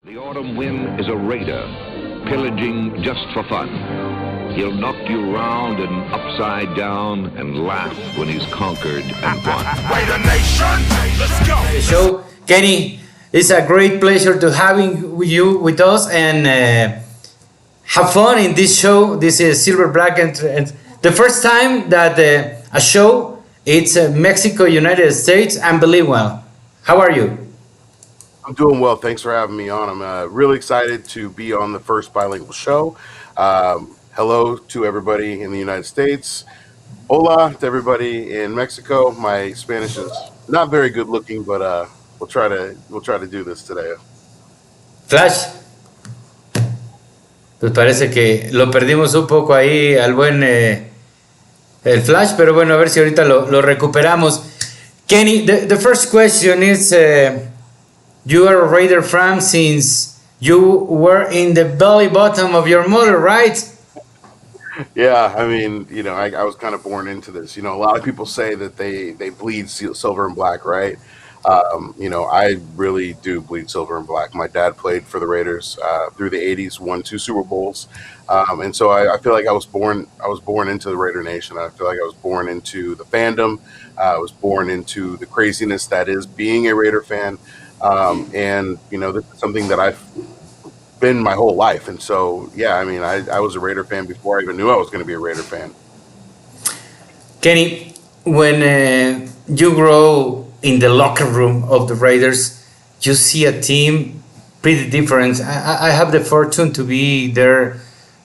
The autumn wind is a raider, pillaging just for fun. He'll knock you round and upside down and laugh when he's conquered and won. Raider Nation, let's go. The show, Kenny, it's a great pleasure to having you with us and have fun in this show. This is Silver Black, and the first time that a show it's Mexico, United States, unbelievable. How are you? I'm doing well. Thanks for having me on. I'm really excited to be on the first bilingual show. Hello to everybody in the United States. Hola to everybody in Mexico. My Spanish is not very good looking, but we'll try to do this today. Flash, pues parece que lo perdimos un poco ahí al buen el Flash, pero bueno, a ver si ahorita lo recuperamos. Kenny, the first question is, you are a Raider fan since you were in the belly bottom of your mother, right? Yeah, I mean, I was kind of born into this. A lot of people say that they bleed silver and black, right? I really do bleed silver and black. My dad played for the Raiders through the '80s, won 2 Super Bowls, and so I feel like I was born into the Raider Nation. I feel like I was born into the fandom. I was born into the craziness that is being a Raider fan, and this is something that I've been my whole life. And so, yeah, I mean, I was a Raider fan before I even knew I was going to be a Raider fan. Kenny, when you grow in the locker room of the Raiders, you see a team pretty different. I have the fortune to be there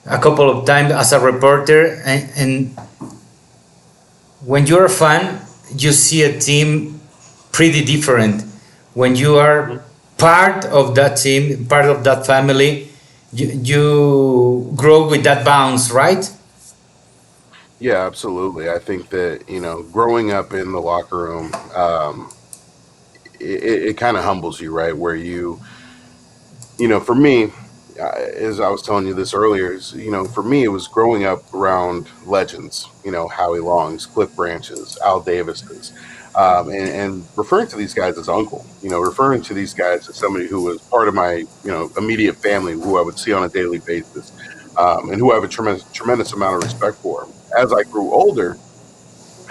a couple of times as a reporter, and when you're a fan, you see a team pretty different. When you are part of that team, part of that family, you grow with that bounce, right? Yeah, absolutely. I think that, growing up in the locker room, it kind of humbles you, right? Where for me, as I was telling you this earlier, for me, it was growing up around legends, Howie Longs, Cliff Branches, Al Davises, and referring to these guys as uncle, referring to these guys as somebody who was part of my, immediate family, who I would see on a daily basis, and who I have a tremendous amount of respect for. As I grew older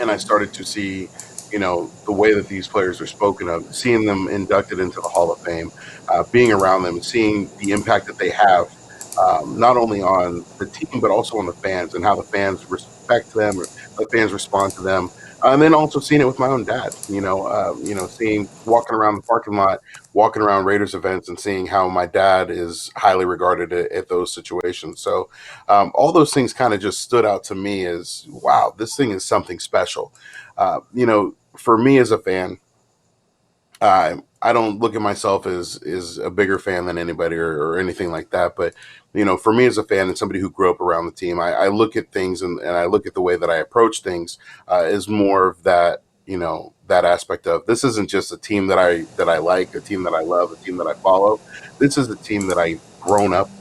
and I started to see, the way that these players are spoken of, seeing them inducted into the Hall of Fame, being around them, seeing the impact that they have, not only on the team, but also on the fans and how the fans respect them or the fans respond to them. And then also seeing it with my own dad, seeing walking around the parking lot, walking around Raiders events and seeing how my dad is highly regarded at those situations. So all those things kind of just stood out to me as, wow, this thing is something special. For me as a fan, I don't look at myself as a bigger fan than anybody or anything like that. But, for me as a fan and somebody who grew up around the team, I look at things and I look at the way that I approach things as more of that, that aspect of this isn't just a team that I like, a team that I love, a team that I follow. This is a team that I've grown up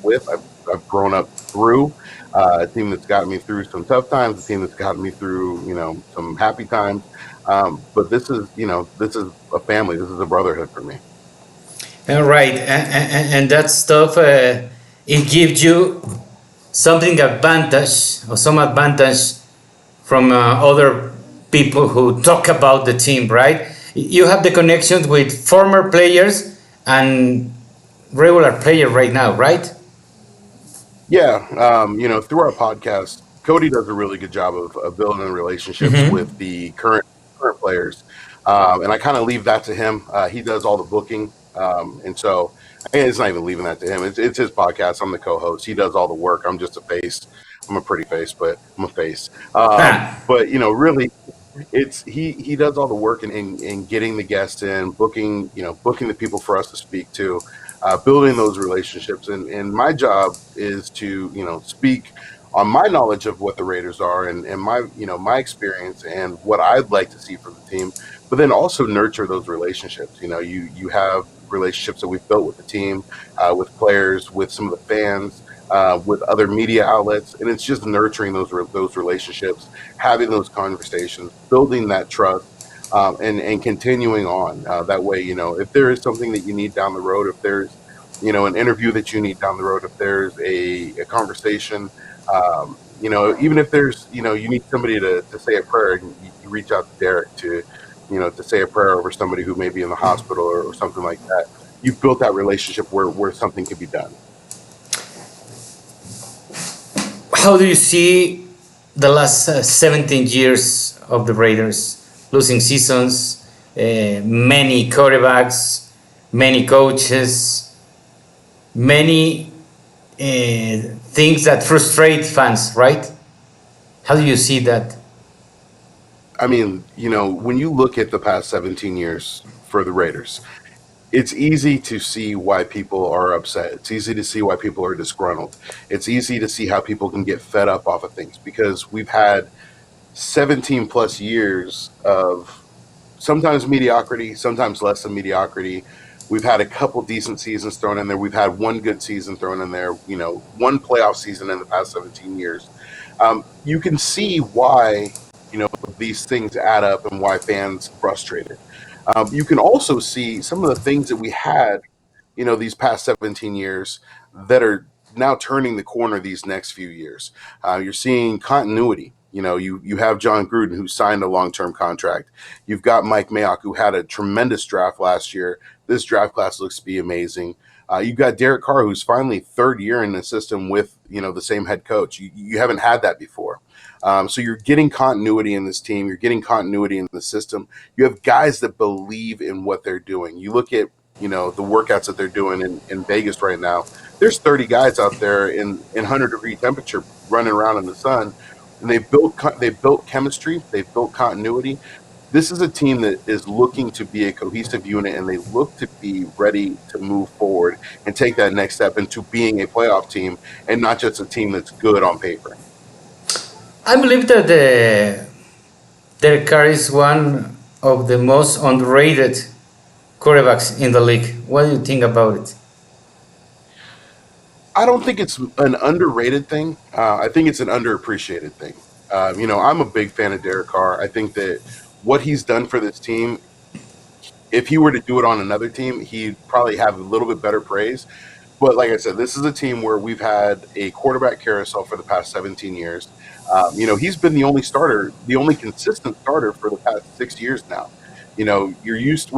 with. I've grown up through, a team that's gotten me through some tough times, a team that's gotten me through, some happy times. But this is a family. This is a brotherhood for me. All right, and that stuff it gives you something advantage or some advantage from other people who talk about the team, right? You have the connections with former players and regular players right now, right? Yeah, through our podcast, Cody does a really good job of building relationships with the current players, and I kind of leave that to him. He does all the booking, and so it's not even leaving that to him. It's his podcast. I'm the co-host. He does all the work. I'm just a face. I'm a pretty face, but I'm a face. But really, it's he does all the work in getting the guests in, booking the people for us to speak to. Building those relationships, and my job is to speak on my knowledge of what the Raiders are and my my experience and what I'd like to see from the team, but then also nurture those relationships. You have relationships that we've built with the team, with players, with some of the fans, with other media outlets, and it's just nurturing those relationships, having those conversations, building that trust, and continuing on. That way, if there is something that you need down the road, if there's an interview that you need down the road, if there's a conversation, even if there's you need somebody to say a prayer, and you reach out to Derek to say a prayer over somebody who may be in the hospital or something like that. You've built that relationship where something can be done. How do you see the last 17 years of the Raiders? Losing seasons, many quarterbacks, many coaches, many things that frustrate fans, right? How do you see that? I mean, when you look at the past 17 years for the Raiders, it's easy to see why people are upset. It's easy to see why people are disgruntled. It's easy to see how people can get fed up off of things because we've had 17 plus years of sometimes mediocrity, sometimes less than mediocrity. We've had a couple decent seasons thrown in there. We've had one good season thrown in there, one playoff season in the past 17 years. You can see why, these things add up and why fans frustrated. You can also see some of the things that we had, these past 17 years that are now turning the corner these next few years. You're seeing continuity. You have John Gruden, who signed a long-term contract. You've got Mike Mayock, who had a tremendous draft last year. This draft class looks to be amazing. You've got Derek Carr, who's finally third year in the system with, the same head coach. You haven't had that before. So you're getting continuity in this team. You're getting continuity in the system. You have guys that believe in what they're doing. You look at, the workouts that they're doing in Vegas right now. There's 30 guys out there in 100-degree temperature running around in the sun. And they've built chemistry. They've built continuity. This is a team that is looking to be a cohesive unit, and they look to be ready to move forward and take that next step into being a playoff team and not just a team that's good on paper. I believe that Derek Carr is one of the most underrated quarterbacks in the league. What do you think about it? I don't think it's an underrated thing. I think it's an underappreciated thing. I'm a big fan of Derek Carr. I think that what he's done for this team, if he were to do it on another team, he'd probably have a little bit better praise. But like I said, this is a team where we've had a quarterback carousel for the past 17 years. He's been the only starter, the only consistent starter for the past 6 years now. We're used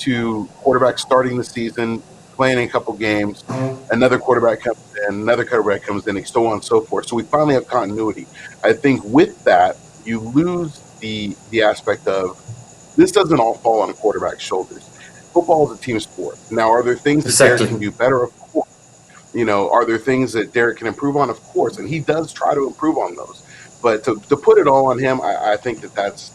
to quarterbacks starting the season, playing a couple games, another quarterback comes in, and so on and so forth. So we finally have continuity. I think with that, you lose the aspect of this doesn't all fall on a quarterback's shoulders. Football is a team sport. Now, are there things that Derek can do better? Of course. Are there things that Derek can improve on? Of course. And he does try to improve on those. But to put it all on him, I think it's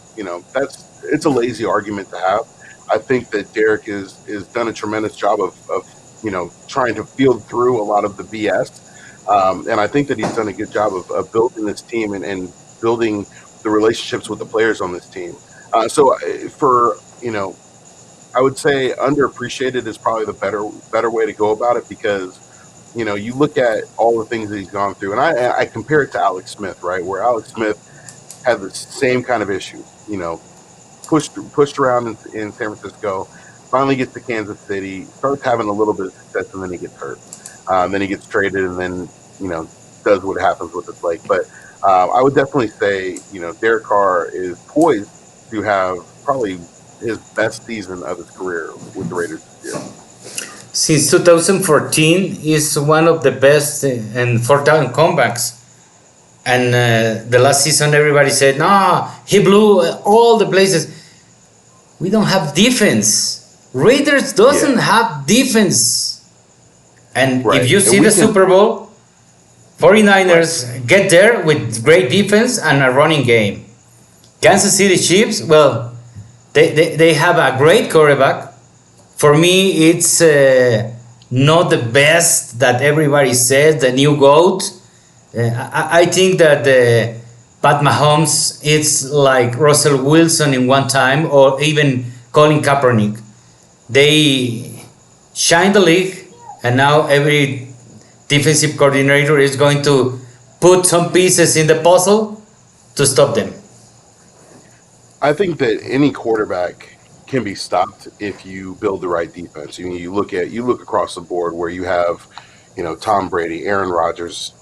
a lazy argument to have. I think that Derek is done a tremendous job of trying to field through a lot of the BS. And I think that he's done a good job of building this team and building the relationships with the players on this team. I would say underappreciated is probably the better way to go about it because, you look at all the things that he's gone through, and I compare it to Alex Smith, right, where Alex Smith had the same kind of issue, pushed around in San Francisco, finally gets to Kansas City, starts having a little bit of success, and then he gets hurt. Then he gets traded, and then, does what happens with his leg. But I would definitely say, Derek Carr is poised to have probably his best season of his career with the Raiders this year. Since 2014, is one of the best and 4,000 comebacks. And the last season, everybody said, "No, he blew all the places." We don't have defense. Raiders doesn't have defense. And right. If you see the Super Bowl, 49ers get there with great defense and a running game. Kansas City Chiefs, well, they have a great quarterback. For me, it's not the best that everybody says, the new GOAT. I think that Pat Mahomes is like Russell Wilson in one time, or even Colin Kaepernick. They shine the league, and now every defensive coordinator is going to put some pieces in the puzzle to stop them. I think that any quarterback can be stopped if you build the right defense. You look across the board where you have, Tom Brady, Aaron Rodgers,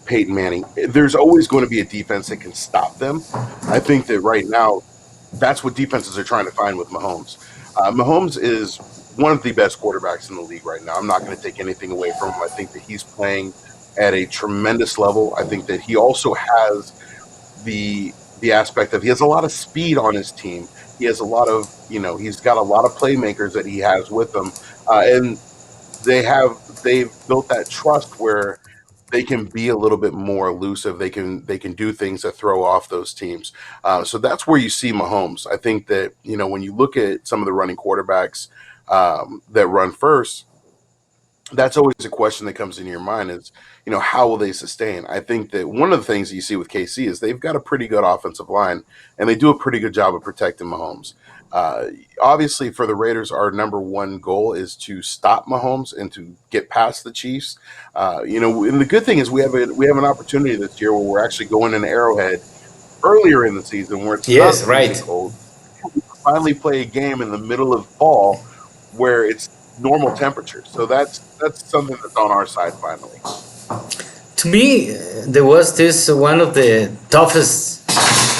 Peyton Manning. There's always going to be a defense that can stop them. I think that right now, that's what defenses are trying to find with Mahomes. Mahomes is one of the best quarterbacks in the league right now. I'm not going to take anything away from him. I think that he's playing at a tremendous level. I think that he also has the aspect of he has a lot of speed on his team. He has a lot of he's got a lot of playmakers that he has with him, and they've built that trust where they can be a little bit more elusive. They can do things that throw off those teams. So that's where you see Mahomes. I think that when you look at some of the running quarterbacks that run first, that's always a question that comes into your mind is, how will they sustain? I think that one of the things that you see with KC is they've got a pretty good offensive line, and they do a pretty good job of protecting Mahomes. Obviously, for the Raiders, our number one goal is to stop Mahomes and to get past the Chiefs. And the good thing is we have an opportunity this year where we're actually going in Arrowhead earlier in the season where it's not Yes, freezing right. cold. We finally play a game in the middle of fall where it's normal temperature. So that's something that's on our side finally. To me, there was this one of the toughest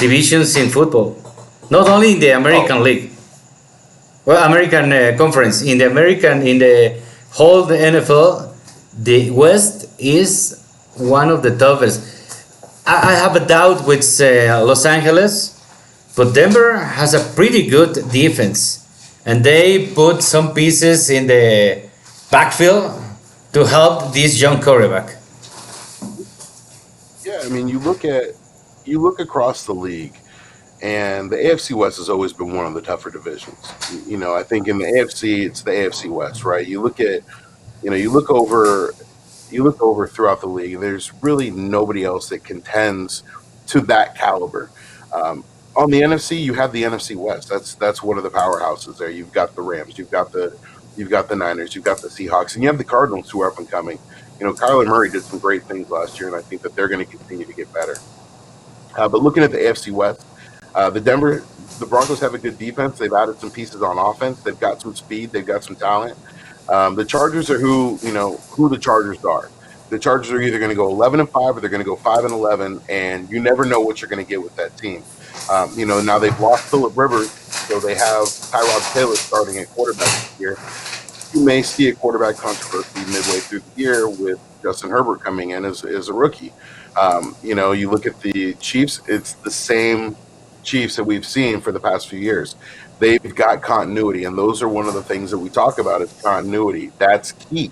divisions in football, not only in the Oh, American League, well, American Conference, in the whole the NFL, the West is one of the toughest. I have a doubt with Los Angeles, but Denver has a pretty good defense, and they put some pieces in the backfield to help this young quarterback. yeah. I mean, you look across the league, and the AFC West has always been one of the tougher divisions. I think in the AFC, it's the AFC West, right? You look at, you look over throughout the league. There's really nobody else that contends to that caliber. On the NFC, you have the NFC West. That's one of the powerhouses there. You've got the Rams, you've got the Niners, you've got the Seahawks, and you have the Cardinals who are up and coming. Kyler Murray did some great things last year, and I think that they're going to continue to get better. But looking at the AFC West, the Broncos have a good defense. They've added some pieces on offense. They've got some speed. They've got some talent. The Chargers are who the Chargers are. The Chargers are either going to go 11-5 or they're going to go 5-11, and you never know what you're going to get with that team. Now they've lost Phillip Rivers, so they have Tyrod Taylor starting at quarterback this year. You may see a quarterback controversy midway through the year with Justin Herbert coming in as a rookie. You look at the Chiefs; it's the same Chiefs that we've seen for the past few years. They've got continuity, and those are one of the things that we talk about is continuity. That's key.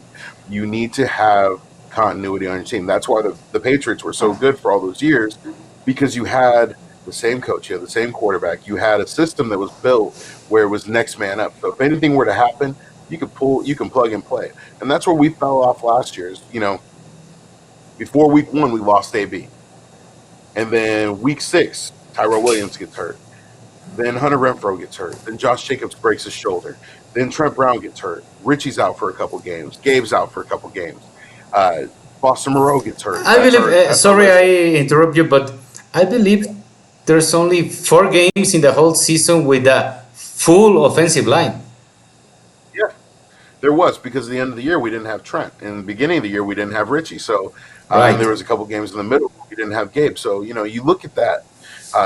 You need to have continuity on your team. That's why the Patriots were so good for all those years, because you had the same coach, you had the same quarterback, you had a system that was built where it was next man up. So if anything were to happen, you can plug and play. And that's where we fell off last year. Before week 1, we lost AB. And then week 6, Tyrell Williams gets hurt. Then Hunter Renfrow gets hurt. Then Josh Jacobs breaks his shoulder. Then Trent Brown gets hurt. Richie's out for a couple games. Gabe's out for a couple games. Boston Moreau gets hurt. I That's believe. our that's our Sorry, list. I interrupt you, but I believe there's only 4 games in the whole season with a full offensive line. Yeah, there was because at the end of the year we didn't have Trent. In the beginning of the year we didn't have Richie. So and Right. there was a couple games in the middle we didn't have Gabe. So you look at that.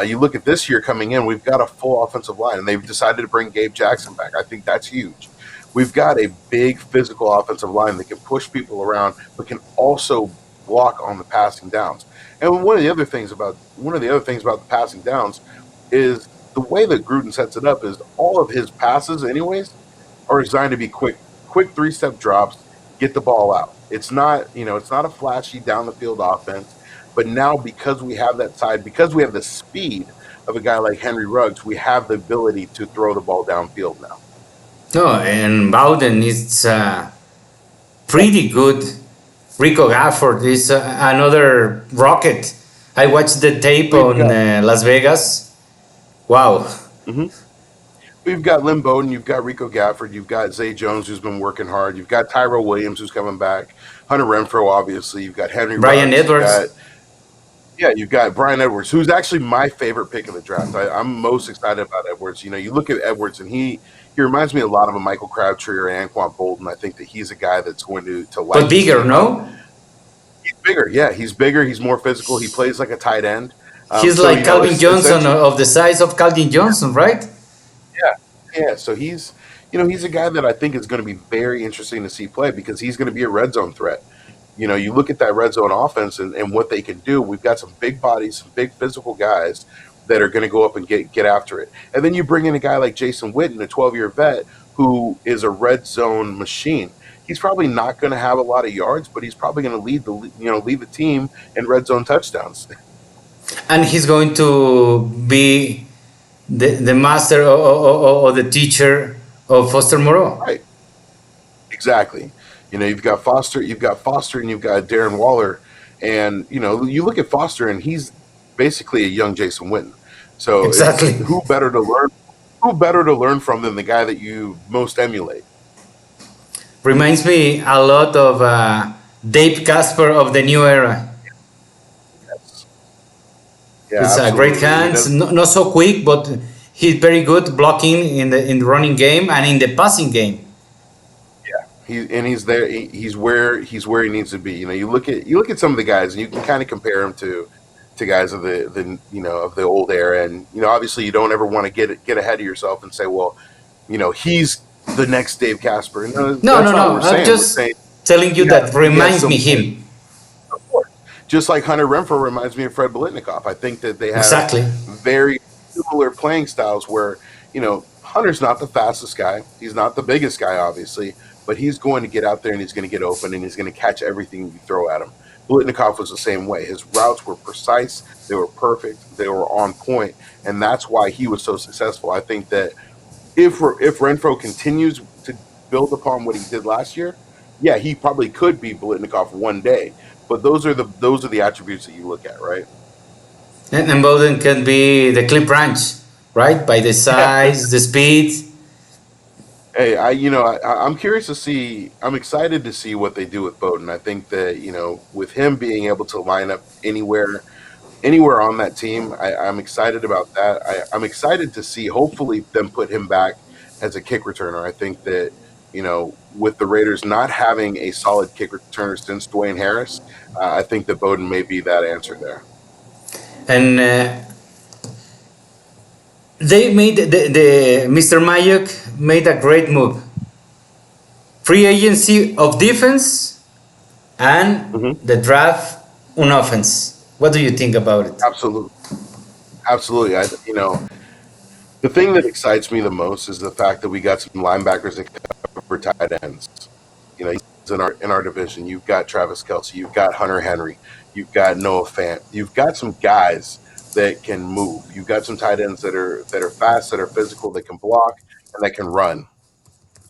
You look at this year coming in, we've got a full offensive line, and they've decided to bring Gabe Jackson back. I think that's huge. We've got a big physical offensive line that can push people around, but can also block on the passing downs. And one of the other things about the passing downs is the way that Gruden sets it up is all of his passes, anyways, are designed to be quick 3-step drops, get the ball out. It's not a flashy down the field offense. But now because we have that side, because we have the speed of a guy like Henry Ruggs, we have the ability to throw the ball downfield now. No, and Bowden is pretty good. Rico Gafford is another rocket. I watched the tape We've on got Las Vegas. Wow. mhm. We've got Lynn Bowden, you've got Rico Gafford, you've got Zay Jones who's been working hard, you've got Tyrell Williams who's coming back, Hunter Renfrow obviously, you've got Henry Brian Ruggs, you've Edwards. got Yeah, you've got Brian Edwards, who's actually my favorite pick of the draft. I'm most excited about Edwards. You look at Edwards, and he reminds me a lot of a Michael Crabtree or Anquan Bolden. I think that he's a guy that's going to But light this bigger, team up. no? He's bigger, yeah. He's bigger. He's more physical. He plays like a tight end. He's So like Calvin it's Johnson, essentially, of the size of Calvin Johnson, right? yeah, yeah. So he's a guy that I think is going to be very interesting to see play because he's going to be a red zone threat. You look at that red zone offense and what they can do. We've got some big bodies, some big physical guys that are going to go up and get after it. And then you bring in a guy like Jason Witten, a 12-year vet, who is a red zone machine. He's probably not going to have a lot of yards, but he's probably going to lead the team in red zone touchdowns. And he's going to be the master or the teacher of Foster Moreau. Right. Exactly. You've got Foster, and you've got Darren Waller, and you look at Foster, and he's basically a young Jason Witten. So Exactly. who better to learn? Who better to learn from than the guy that you most emulate? Reminds me a lot of Dave Casper of the new era. Yes. Yeah, He's great absolutely. He hands, does. not so quick, but he's very good blocking in the running game and in the passing game. Yeah, he's there. He's where he needs to be. You look at some of the guys, and you can kind of compare him to guys of the old era, and obviously you don't ever want to get ahead of yourself and say, well, he's the next Dave Casper. No, No, that's no, not what no. we're I'm saying. We're just saying telling you he that has reminds some, me him. of course. Just like Hunter Renfrow reminds me of Fred Biletnikoff. I think that they have Exactly. very similar playing styles where, Hunter's not the fastest guy. He's not the biggest guy, obviously, but he's going to get out there and he's going to get open and he's going to catch everything you throw at him. Biletnikoff was the same way. His routes were precise. They were perfect. They were on point, and that's why he was so successful. I think that if Renfro continues to build upon what he did last year, yeah, he probably could be Biletnikoff one day. But those are the attributes that you look at, right? And Bowden can be the clip branch, right? By the Yeah. size, the speed. Hey, I'm curious to see. I'm excited to see what they do with Bowden. I think that with him being able to line up anywhere on that team, I'm excited about that. I'm excited to see, hopefully, them put him back as a kick returner. I think that, with the Raiders not having a solid kick returner since Dwayne Harris, I think that Bowden may be that answer there. And they made the Mr. Mayok made a great move. Free agency of defense and Hmm. the draft on offense. What do you think about it? Absolutely. Absolutely. The thing that excites me the most is the fact that we got some linebackers that cover tight ends. In our division, you've got Travis Kelce, you've got Hunter Henry, you've got Noah Fant, you've got some guys that can move. You've got some tight ends that are fast, that are physical, that can block, and that can run.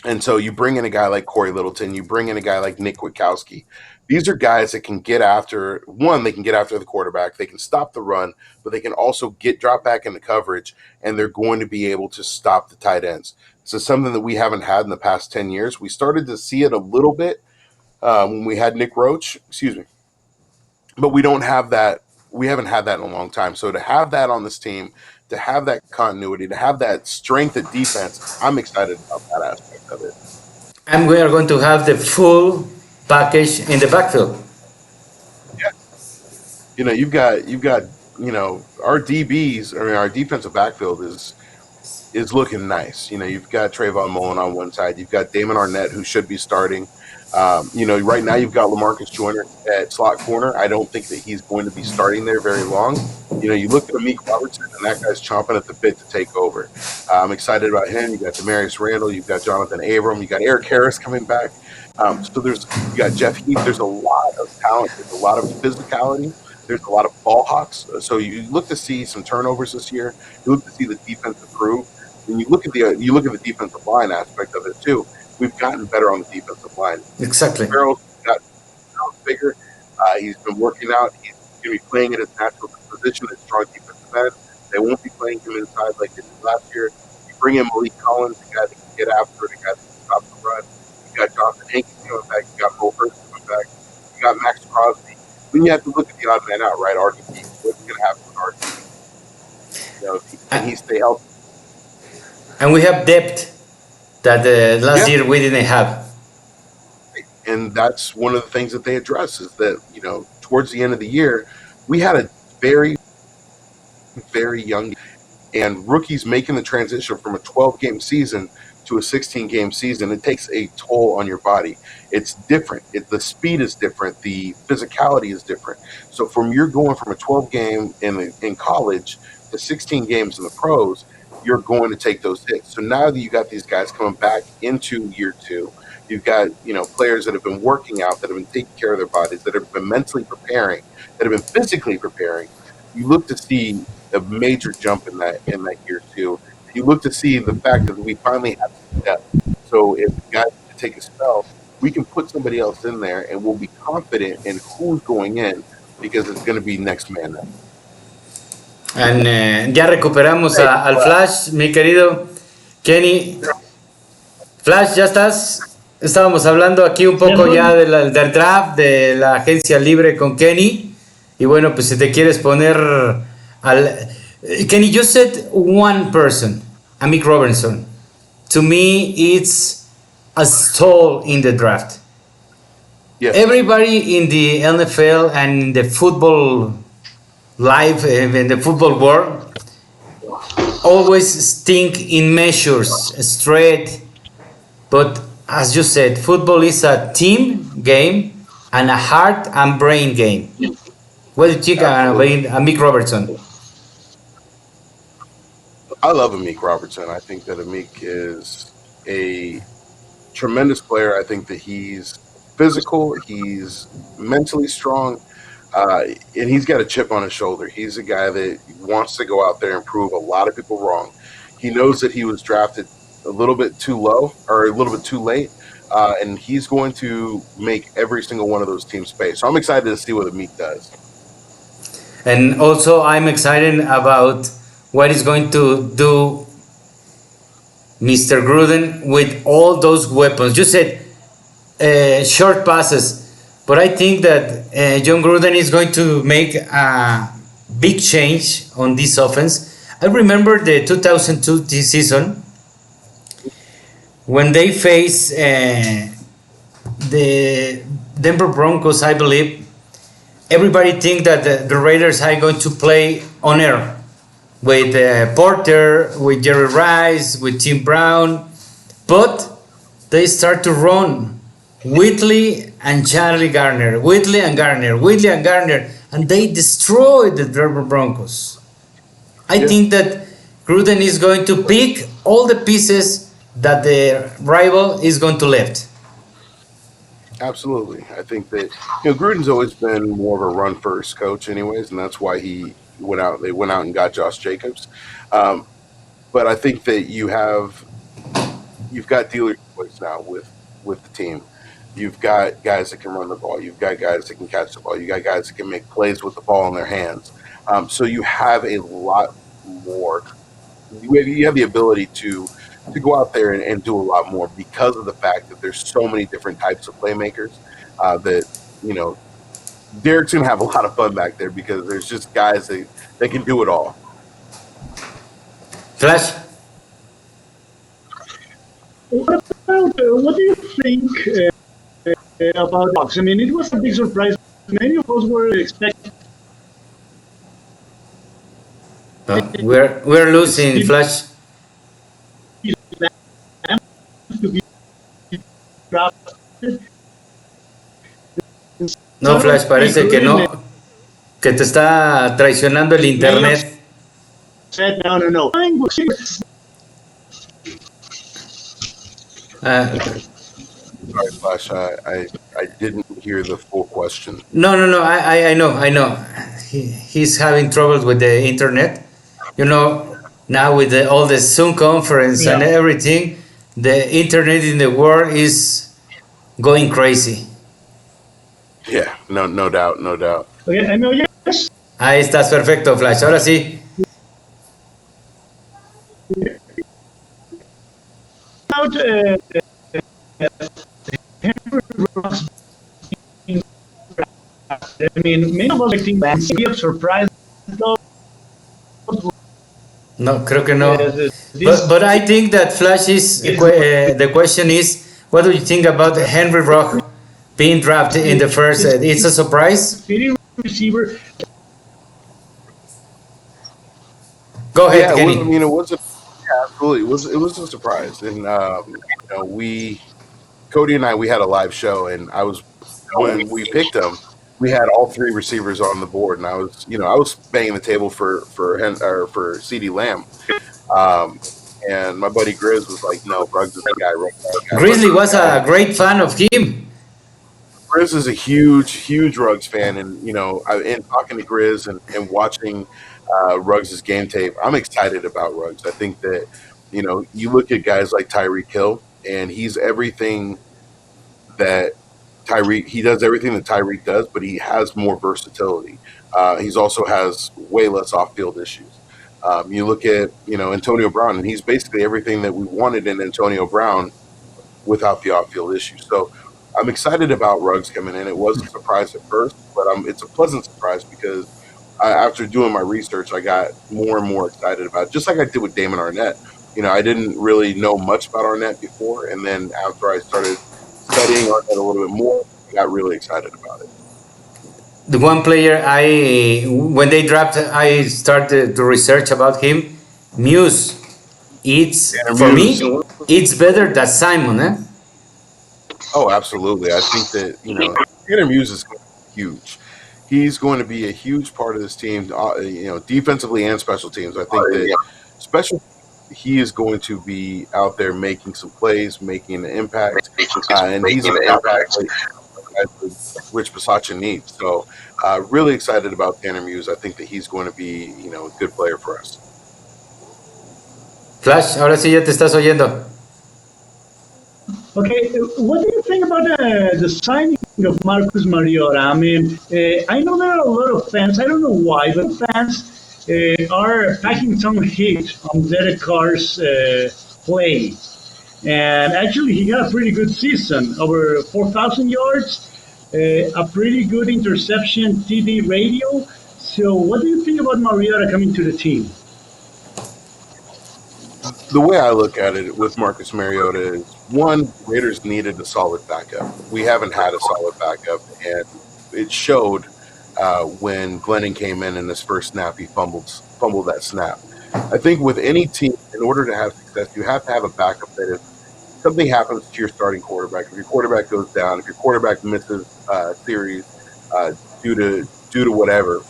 And so you bring in a guy like Corey Littleton, you bring in a guy like Nick Kwiatkowski. These are guys that can get after they can get after the quarterback, they can stop the run, but they can also drop back into coverage, and they're going to be able to stop the tight ends. This is something that we haven't had in the past 10 years. We started to see it a little bit when we had Nick Roach, excuse me, but we don't have that. We haven't had that in a long time. So to have that on this team, to have that continuity, to have that strength of defense, I'm excited about that aspect of it. And we are going to have the full package in the backfield. Yeah. You've got our DBs. I mean, our defensive backfield is looking nice. You've got Trayvon Mullen on one side. You've got Damon Arnett, who should be starting. Right now you've got LaMarcus Joyner at slot corner. I don't think that he's going to be starting there very long. You look at Amik Robertson, and that guy's chomping at the bit to take over. I'm excited about him. You got Demarius Randall. You've got Jonathan Abram. You got Eric Harris coming back. So you got Jeff Heath. There's a lot of talent. There's a lot of physicality. There's a lot of ball hawks. So you look to see some turnovers this year. You look to see the defense improve. And you look at the defensive line aspect of it too. We've gotten better on the defensive line. Exactly. Farrell's bigger. He's been working out. He's going to be playing at his natural position at strong defensive end. They won't be playing him inside like they did last year. You bring in Malik Collins, the guy that can get after it, the guy that can stop the run. You got Jonathan Hankins coming back. You got Bo Hurst coming back. You got Max Crosby. Then you have to look at the odd man out, right? RDP. to happen with our team. Can he stay healthy? And we have depth that last Yeah. year we didn't have. And that's one of the things that they address is that, towards the end of the year, we had a very, very young and rookies making the transition from a 12-game season to a 16-game season. It takes a toll on your body. It's different. The speed is different. The physicality is different. So you're going from a 12-game in college to 16 games in the pros, you're going to take those hits. So now that you got these guys coming back into year two, you've got players that have been working out, that have been taking care of their bodies, that have been mentally preparing, that have been physically preparing. You look to see a major jump in that year two. You look to see the fact that we finally have some depth. So if guys take a spell, we can put somebody else in there, and we'll be confident in who's going in because it's going to be next man up. And, ya recuperamos al Flash, mi querido Kenny. Flash, ¿ya estás? Estábamos hablando aquí un poco ya del draft, de la agencia libre con Kenny. Y bueno, pues si te quieres poner al... Kenny, you said one person, Amick Robertson. To me, it's a stall in the draft. Yes. Everybody in the NFL and in the football life, in the football world, always think in measures, straight. But as you said, football is a team game and a heart and brain game. What do you think about Amick Robertson? I love Amick Robertson. I think that Amick is a tremendous player. I think that he's physical, he's mentally strong, and he's got a chip on his shoulder. He's a guy that wants to go out there and prove a lot of people wrong. He knows that he was drafted a little bit too low or a little bit too late, and he's going to make every single one of those teams pay. So I'm excited to see what Amick does. And also I'm excited about what is going to do Mr. Gruden with all those weapons. You said short passes, but I think that John Gruden is going to make a big change on this offense. I remember the 2002 season when they faced the Denver Broncos, I believe. Everybody think that the Raiders are going to play on air with Porter, with Jerry Rice, with Tim Brown, but they start to run Whitley and Charlie Garner, Whitley and Garner, and they destroyed the Denver Broncos. I think that Gruden is going to pick all the pieces that the rival is going to left. Absolutely. I think that Gruden's always been more of a run first coach anyways, and that's why they went out and got Josh Jacobs. But I think that you've got dealer choice now with the team. You've got guys that can run the ball. You've got guys that can catch the ball. You got guys that can make plays with the ball in their hands. So you have a lot more. You have the ability to go out there and do a lot more because of the fact that there's so many different types of playmakers that, Derek's going to have a lot of fun back there because there's just guys that can do it all. Flash? What do you think about Bucks? I mean, it was a big surprise. Many of us were expecting. We're losing, Flash. To be drafted. No, Flash, parece que no, que te está traicionando el internet. Said no. Sorry, Flash, I didn't hear the full question. No, I know. He's having trouble with the internet. Now with all the Zoom conference and everything, the internet in the world is going crazy. Yeah, no doubt. Okay, I know, yes. Ahí estás, perfecto, Flash. Ahora sí. About Henry Rocks being drafted. I mean, many of us think that be a surprise, though. No, creo que no. Yes, But I think that Flash is the question is what do you think about Henry Rock being drafted in the first? this It's a surprise. fitting receiver. Go Yeah, ahead, it was. I Kenny. mean, it was a yeah, absolutely. It was a surprise, and we Cody and I we had a live show, and I was when we picked him, we had all three receivers on the board, and I was banging the table for CD Lamb, um, and my buddy Grizz was like, "No, Ruggs is the guy. Ruggs is the guy. Ruggs Grizzly is the was guy." a great fan of him. Grizz is a huge, huge Ruggs fan, and in talking to Grizz and watching Ruggs' game tape, I'm excited about Ruggs. I think that you look at guys like Tyreek Hill, and he's everything that he does everything that Tyreek does, but he has more versatility. He's also has way less off-field issues. You look at Antonio Brown, and he's basically everything that we wanted in Antonio Brown without the off-field issues. So I'm excited about Ruggs coming in. It was a surprise at first, but it's a pleasant surprise because after doing my research, I got more and more excited about it, just like I did with Damon Arnett. I didn't really know much about Arnett before, and then after I started studying Arnett a little bit more, I got really excited about it. The one player when they drafted, I started to research about him. Muse. It's Tanner for Muse. me. It's better than Simon, eh? Oh, absolutely. I think that, Tanner Muse is huge. He's going to be a huge part of this team, defensively and special teams. I think that special he is going to be out there making some plays, making an impact, and he's an impact that Rich Bisaccia needs. So, really excited about Tanner Muse. I think that he's going to be, a good player for us. Flash, ahora sí ya te estás oyendo. Okay, what do you think about the signing of Marcus Mariota? I mean, I know there are a lot of fans. I don't know why, but fans are packing some heat on Derek Carr's play. And actually, he had a pretty good season, over 4,000 yards, a pretty good interception TD radio. So, what do you think about Mariota coming to the team? The way I look at it with Marcus Mariota is, one, Raiders needed a solid backup. We haven't had a solid backup, and it showed when Glennon came in his first snap, he fumbled that snap. I think with any team, in order to have success, you have to have a backup that if something happens to your starting quarterback, if your quarterback goes down, if your quarterback misses series due to whatever,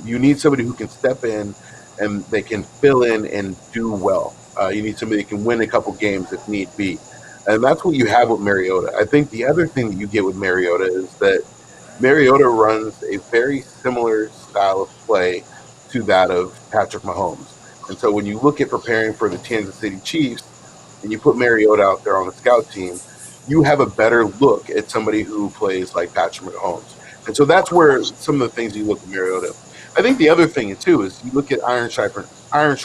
you need somebody who can step in and they can fill in and do well. You need somebody that can win a couple games if need be. And that's what you have with Mariota. I think the other thing that you get with Mariota is that Mariota runs a very similar style of play to that of Patrick Mahomes. And so when you look at preparing for the Kansas City Chiefs and you put Mariota out there on the scout team, you have a better look at somebody who plays like Patrick Mahomes. And so that's where some of the things you look at Mariota. I think the other thing, too, is you look at iron sharpens iron.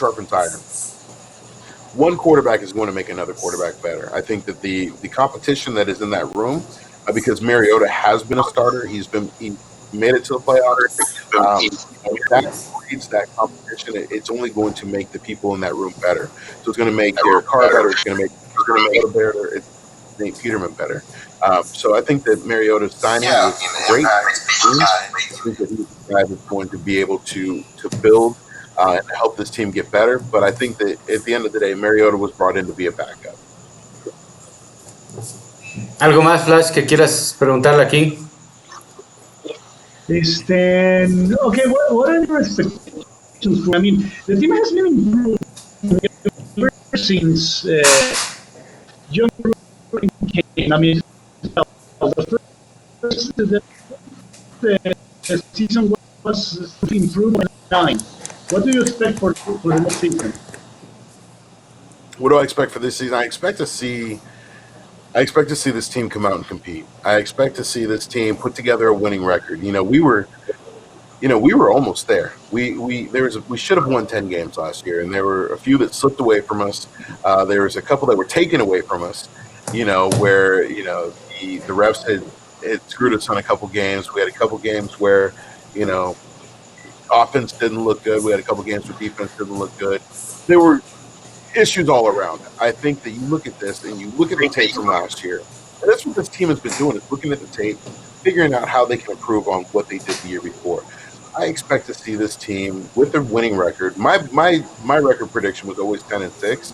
One quarterback is going to make another quarterback better. I think that the competition that is in that room, because Mariota has been a starter, he made it to the playoffs. That breeds that competition. It's only going to make the people in that room better. So it's going to make Derek Carr better. It's going to make Mariota better. It's going to make Peterman better. So I think that Mariota's signing is great. I think that he's the guy that's going to be able to build and help this team get better. But I think that at the end of the day, Mariota was brought in to be a backup. ¿Algo más, Flash, que quieras preguntarle aquí? Okay, what are your expectations? I mean, the team has been improving ever since John came. I mean, the first the season was improved 9. What do you expect for the next season? What do I expect for this season? I expect to see this team come out and compete. I expect to see this team put together a winning record. We were almost there. We should have won 10 games last year, and there were a few that slipped away from us. There was a couple that were taken away from us. Where the refs had screwed us on a couple games. We had a couple games where Offense didn't look good. We had a couple games where defense didn't look good. There were issues all around. I think that you look at this and you look at the tape from last year, and that's what this team has been doing, is looking at the tape, figuring out how they can improve on what they did the year before. I expect to see this team with their winning record. My record prediction was always 10-6,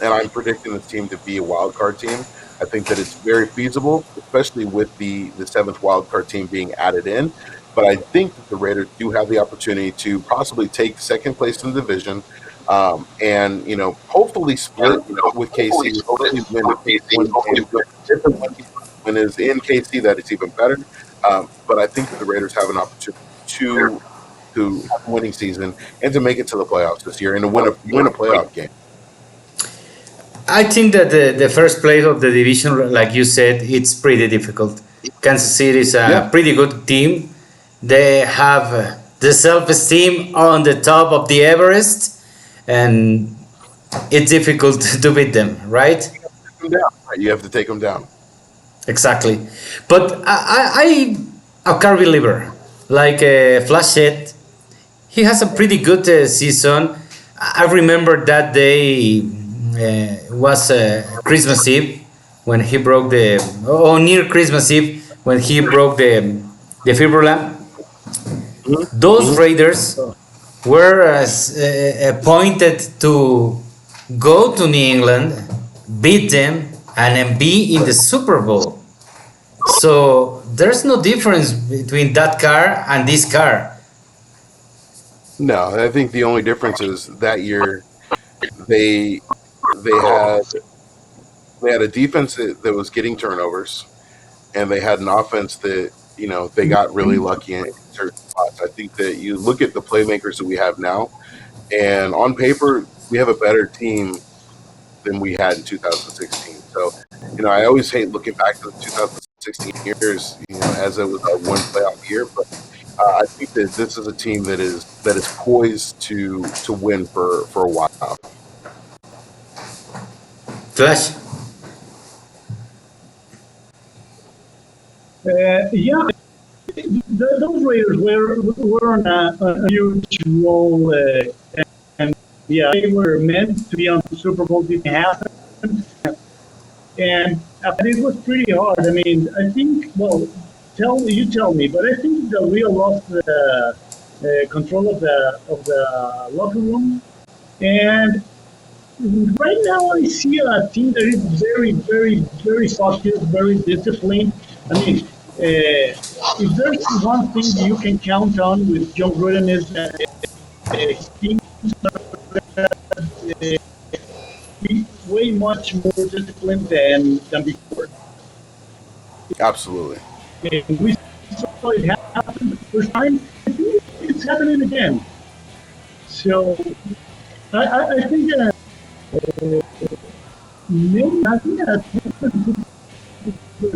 and I'm predicting this team to be a wild card team. I think that it's very feasible, especially with the seventh wild card team being added in. But I think that the Raiders do have the opportunity to possibly take second place in the division, and hopefully split with KC. Hopefully win one game. If the win is in KC, that it's even better. But I think that the Raiders have an opportunity to have a winning season and to make it to the playoffs this year and to win a playoff game. I think that the first place of the division, like you said, it's pretty difficult. Kansas City is a pretty good team. They have the self-esteem on the top of the Everest, and it's difficult to beat them, right? You have to take them down. Exactly. But I a car believer, like Flash said, he has a pretty good season. I remember that day was Christmas Eve when he broke near Christmas Eve when he broke the fibula. Those Raiders were appointed to go to New England, beat them, and then be in the Super Bowl. So there's no difference between that car and this car. No, I think the only difference is that year they had a defense that was getting turnovers, and they had an offense that they got really lucky in certain spots. I think that you look at the playmakers that we have now, and on paper we have a better team than we had in 2016. So I always hate looking back to the 2016 years, as it was our one playoff year, but I think that this is a team that is poised to win for a while. Flash. Yeah, those Raiders were on a huge roll, and yeah, they were meant to be on the Super Bowl. Didn't happen, and it was pretty hard. I mean, I think. Well, tell me, but I think the Real lost the control of the locker room, and right now I see a team that is very, very, very focused, very disciplined. I mean, if there's one thing you can count on with John Gruden is that his team be way much more disciplined than before. Absolutely. And we saw it happen the first time. I think it's happening again. So I think maybe I think that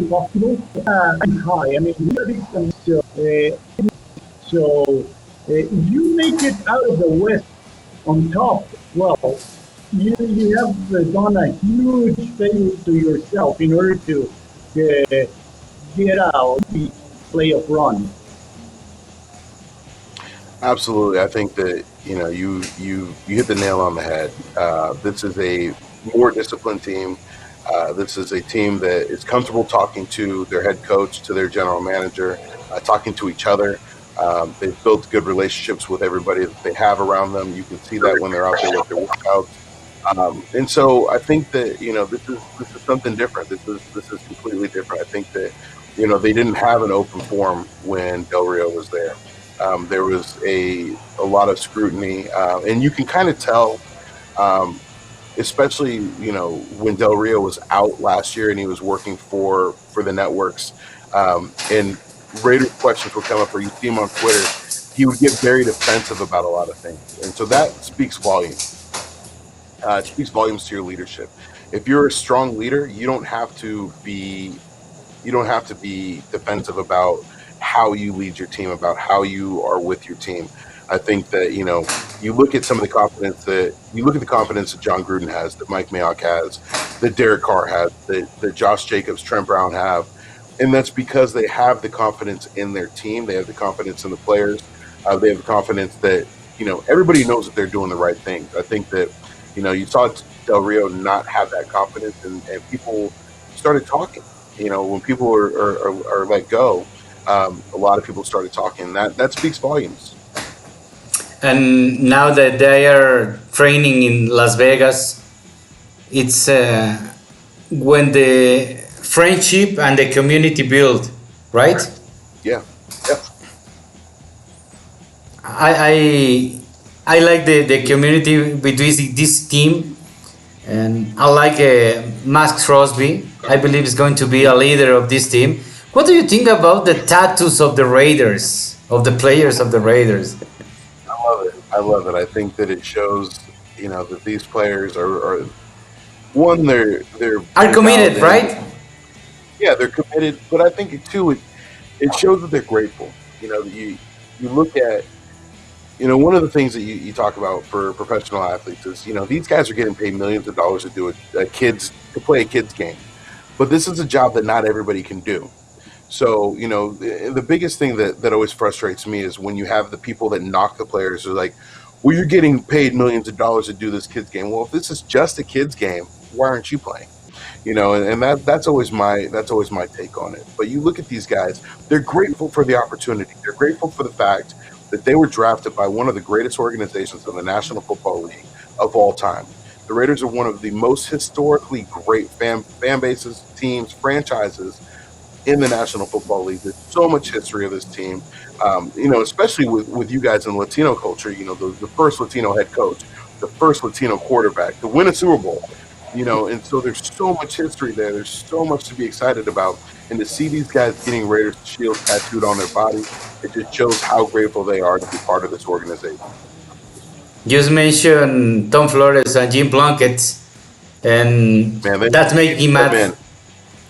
possible high. I mean, we are big fans, so if you make it out of the West on top, well, you have done a huge favor to yourself in order to get out the playoff run. Absolutely. I think that you hit the nail on the head. This is a more disciplined team. This is a team that is comfortable talking to their head coach, to their general manager, talking to each other. They've built good relationships with everybody that they have around them. You can see that when they're out there with their workouts. And so I think that this is something different. This is completely different. I think that they didn't have an open forum when Del Rio was there. There was a lot of scrutiny, and you can kind of tell. Especially, when Del Rio was out last year and he was working for the networks, and Raider questions would come up, or you see him on Twitter, he would get very defensive about a lot of things. And so that speaks volumes. It speaks volumes to your leadership. If you're a strong leader, you don't have to be defensive about how you lead your team, about how you are with your team. I think that, you look at some of the confidence that John Gruden has, that Mike Mayock has, that Derek Carr has, that Josh Jacobs, Trent Brown have. And that's because they have the confidence in their team. They have the confidence in the players. They have the confidence that, everybody knows that they're doing the right things. I think that, you saw Del Rio not have that confidence, and people started talking. When people are let go, a lot of people started talking. That speaks volumes. And now that they are training in Las Vegas, it's when the friendship and the community build, right? Yeah. Yeah. I like the community between this team, and I like Max Crosby. I believe is going to be a leader of this team. What do you think about the tattoos of the Raiders, of the players of the Raiders? I love it. I love it. I think that it shows, that these players are one, they're Are committed, validated. right? Yeah, they're committed, but I think too it shows that they're grateful. You look at, one of the things that you talk about for professional athletes is, these guys are getting paid millions of dollars to do to play a kids game, but this is a job that not everybody can do. So, the biggest thing that always frustrates me is when you have the people that knock the players are like, well, you're getting paid millions of dollars to do this kids game. Well, if this is just a kids game, why aren't you playing? And that's always my take on it. But you look at these guys, they're grateful for the opportunity. They're grateful for the fact that they were drafted by one of the greatest organizations in the National Football League of all time. The Raiders are one of the most historically great fan bases, teams, franchises in the National Football League. There's so much history of this team, especially with you guys in Latino culture. The first Latino head coach, the first Latino quarterback to win a Super Bowl. And so there's so much history there. There's so much to be excited about. And to see these guys getting Raiders shields tattooed on their body, it just shows how grateful they are to be part of this organization. Just mentioned Tom Flores and Jim Plunkett, and that made me mad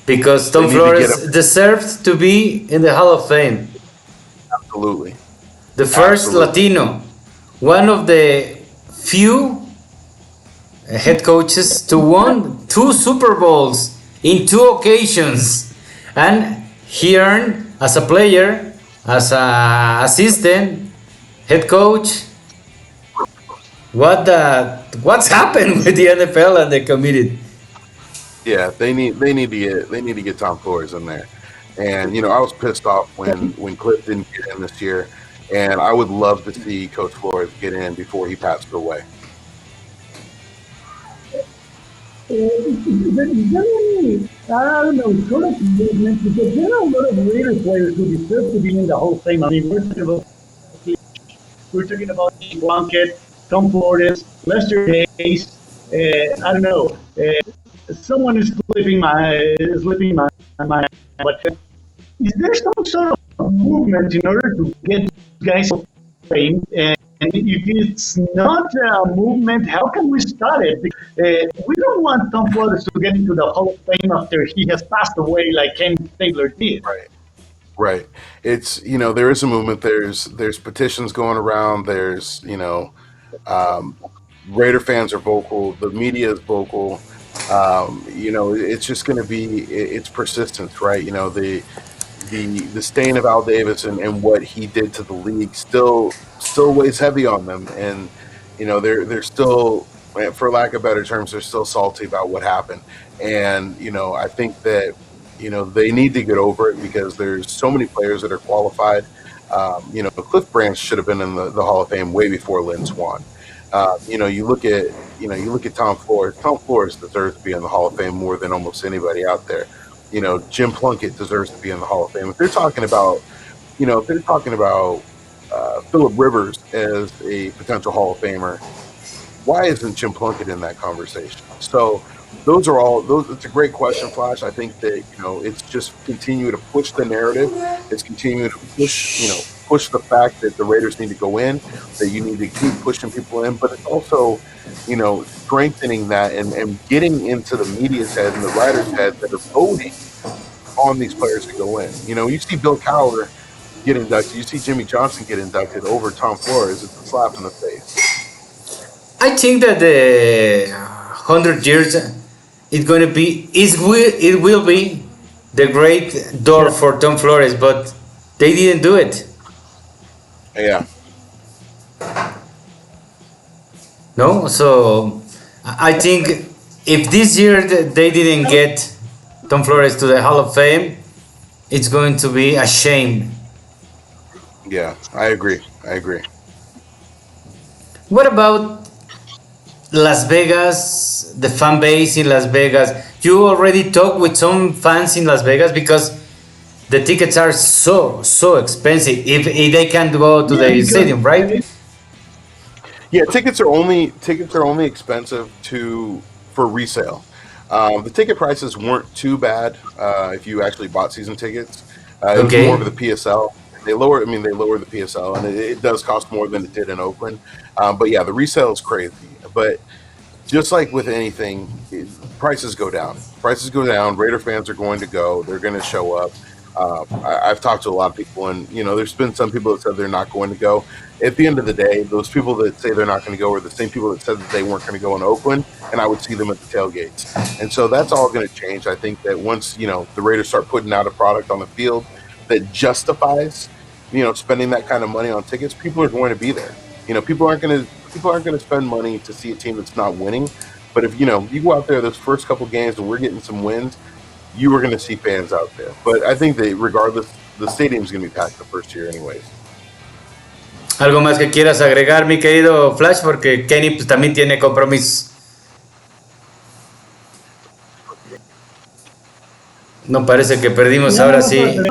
because Tom Flores deserved to be in the Hall of Fame. Absolutely. The first Latino, one of the few head coaches to won 2 Super Bowls in 2 occasions, and he earned as a player, as an assistant, head coach. What's happened with the NFL and the committee? Yeah, they need to get Tom Flores in there. And I was pissed off when Cliff didn't get in this year, and I would love to see Coach Flores get in before he passed away. Is there any, I don't know, sort of movement, because there are a lot of Raider players who deserve to be in the Hall of Fame. I mean, we're talking about Plunkett, Tom Flores, Lester Hayes. I don't know. Someone is slipping my mind. But is there some sort of movement in order to get guys of fame? And if it's not a movement, how can we start it? We don't want Tom Flores to get into the Hall of Fame after he has passed away like Ken Taylor did. Right. It's, there is a movement. There's petitions going around. There's, Raider fans are vocal. The media is vocal. It's just going to be, it's persistence, right? The stain of Al Davis and what he did to the league still weighs heavy on them, and they're still, for lack of better terms, they're still salty about what happened. And I think that they need to get over it because there's so many players that are qualified. Cliff Branch should have been in the Hall of Fame way before Lynn Swann. You look at Tom Flores. Tom Flores deserves to be in the Hall of Fame more than almost anybody out there. Jim Plunkett deserves to be in the Hall of Fame. If they're talking about, Phillip Rivers as a potential Hall of Famer, why isn't Jim Plunkett in that conversation? So those. It's a great question, Flash. I think that it's just continue to push the narrative. It's continue to push the fact that the Raiders need to go in. That you need to keep pushing people in, but it's also strengthening that and getting into the media's head and the writers' head that are voting on these players to go in. You see Bill Cowher get inducted. You see Jimmy Johnson get inducted over Tom Flores. It's a slap in the face. I think that the 100 years it will be the great door for Tom Flores, but they didn't do it. Yeah, No, so I think if this year they didn't get Tom Flores to the Hall of Fame, it's going to be a shame. Yeah, I agree. I agree. What about Las Vegas, the fan base in Las Vegas? You already talked with some fans in Las Vegas because the tickets are so expensive if they can't go to Yeah, the because stadium, right? Yeah, tickets are only expensive to for resale. The ticket prices weren't too bad if you actually bought season tickets. It was more of Okay. the PSL. They lowered the PSL, and it does cost more than it did in Oakland. But yeah, the resale is crazy. But just like with anything, prices go down. Prices go down. Raider fans are going to go. They're going to show up. I've talked to a lot of people, and there's been some people that said they're not going to go. At the end of the day, those people that say they're not going to go are the same people that said that they weren't going to go in Oakland, and I would see them at the tailgates. And so that's all going to change. I think that once the Raiders start putting out a product on the field that justifies spending that kind of money on tickets, people are going to be there. People aren't going to spend money to see a team that's not winning. But if you go out there those first couple games and we're getting some wins, you were going to see fans out there. But I think that regardless, the stadium's going to be packed the first year anyways. ¿Algo más que quieras agregar, mi querido Flash? Porque Kenny pues, también tiene compromisos. No parece que perdimos yeah, ahora no,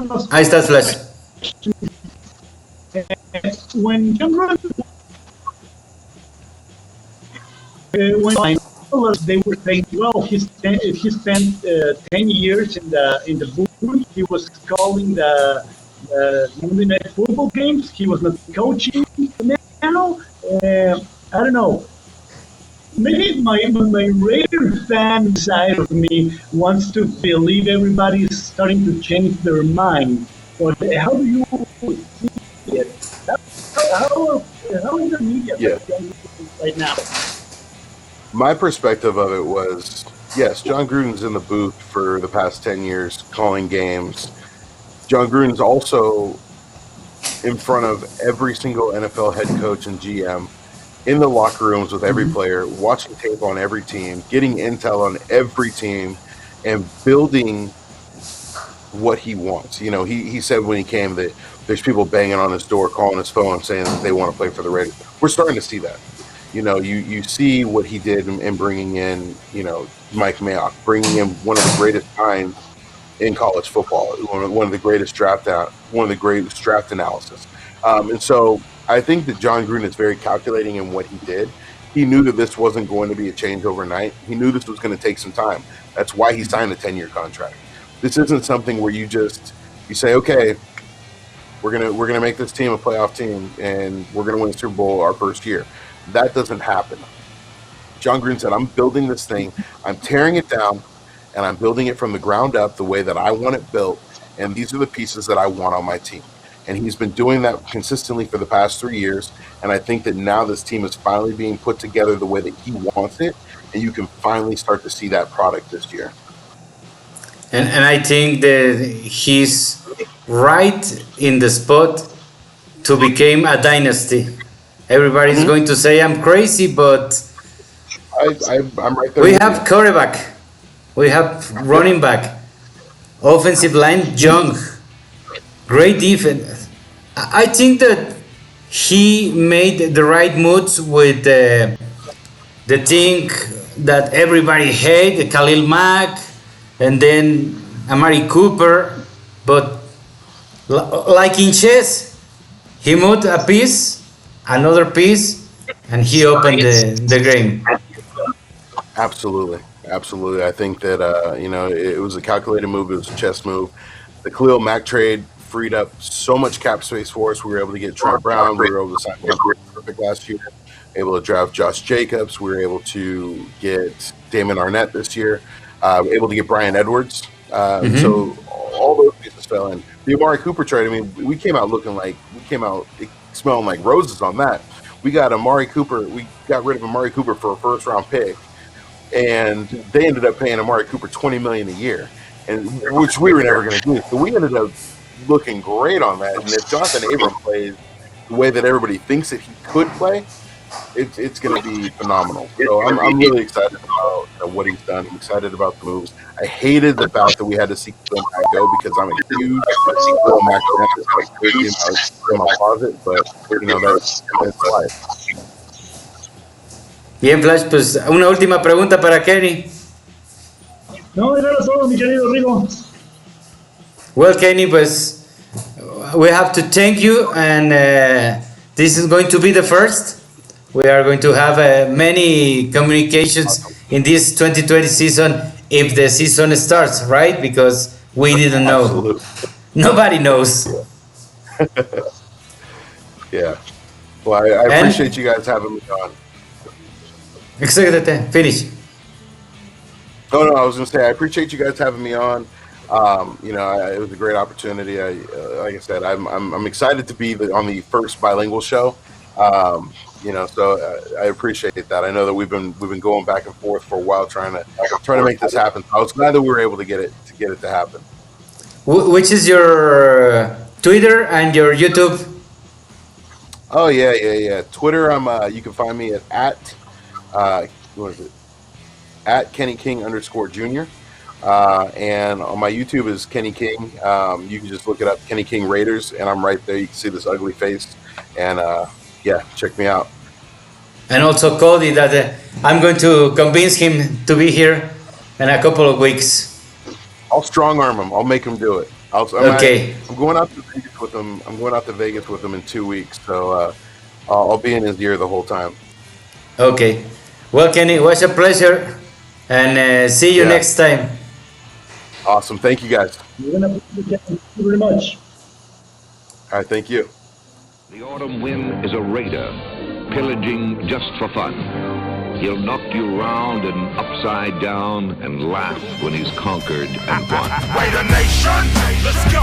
but sí. Ahí estás, Flash. when John Gruden, when they were saying, well, he spent 10 years in the booth. He was calling the Monday Night Football games. He was not coaching. Now, I don't know. Maybe my Raider fan side of me wants to believe everybody is starting to change their mind. But how do you see it? How is the media Yeah. right now? My perspective of it was, yes, John Gruden's in the booth for the past 10 years calling games. John Gruden's also in front of every single NFL head coach and GM in the locker rooms with every player, watching tape on every team, getting intel on every team, and building what he wants. He said when he came that there's people banging on his door, calling his phone, saying that they want to play for the Raiders. We're starting to see that. You see what he did in bringing in, Mike Mayock, bringing in one of the greatest minds in college football, one of the greatest draft analysis. And so I think that John Gruden is very calculating in what he did. He knew that this wasn't going to be a change overnight. He knew this was going to take some time. That's why he signed a 10-year contract. This isn't something where you say, okay, we're gonna make this team a playoff team and we're gonna win the Super Bowl our first year. That doesn't happen. John Gruden said, I'm building this thing, I'm tearing it down, and I'm building it from the ground up the way that I want it built, and these are the pieces that I want on my team. And he's been doing that consistently for the past 3 years, and I think that now this team is finally being put together the way that he wants it, and you can finally start to see that product this year. And I think that he's right in the spot to become a dynasty. Everybody's going to say I'm crazy, but I'm right there. we with have you. quarterback, we have running back, offensive line young, great defense. I think that he made the right moves with the thing that everybody hate, Khalil Mack, and then Amari Cooper. But like in chess, he moved a piece, another piece, and he opened the game. Absolutely. I think that it was a calculated move. It was a chess move. The Khalil Mack trade freed up so much cap space for us. We were able to get Trent Brown. We were able to sign perfect last year. Able to draft Josh Jacobs. We were able to get Damon Arnett this year. Able to get Brian Edwards. So all those pieces fell in. The Amari Cooper trade. I mean, we came out smelling like roses on that. We got Amari Cooper. We got rid of Amari Cooper for a first round pick, and they ended up paying Amari Cooper $20 million a year, and which we were never going to do. So we ended up looking great on that. And if Jonathan Abram plays the way that everybody thinks that he could play, it's going to be phenomenal. So I'm really excited about what he's done. I'm excited about the moves. I hated the fact that we had to see Khalil Mack go because I'm a huge Khalil Mack fan. It's like crazy in my closet, but that's life. Bien, Flash, pues una última pregunta para Kenny. No, eso era todo, mi querido Rigo. Well, Kenny, pues we have to thank you, and this is going to be the first. We are going to have many communications in this 2020 season if the season starts, right? Because we didn't know. Absolutely. Nobody knows. Yeah. Well, I appreciate you guys having me on. Exactly. Finish. Oh, no, I was going to say, I appreciate you guys having me on. It was a great opportunity. Like I said, I'm excited to be on the first bilingual show. So I appreciate that. I know that we've been going back and forth for a while trying to make this happen. I was glad that we were able to get it to happen. Which is your Twitter and your YouTube? Oh yeah. Twitter, you can find me at what is it? At Kenny King _Jr. And on my YouTube is Kenny King. You can just look it up, Kenny King Raiders, and I'm right there. You can see this ugly face, and check me out. And also Cody, that I'm going to convince him to be here in a couple of weeks. I'll strong arm him. I'll make him do it. Okay. I'm going out to Vegas with him. I'm going out to Vegas with him in 2 weeks, so I'll be in his ear the whole time. Okay. Well, Kenny, it was a pleasure, and see you next time. Awesome. Thank you, guys. Thank you very much. All right. Thank you. The autumn wind is a raider, pillaging just for fun. He'll knock you round and upside down and laugh when he's conquered and won. Wait a nation, let's go.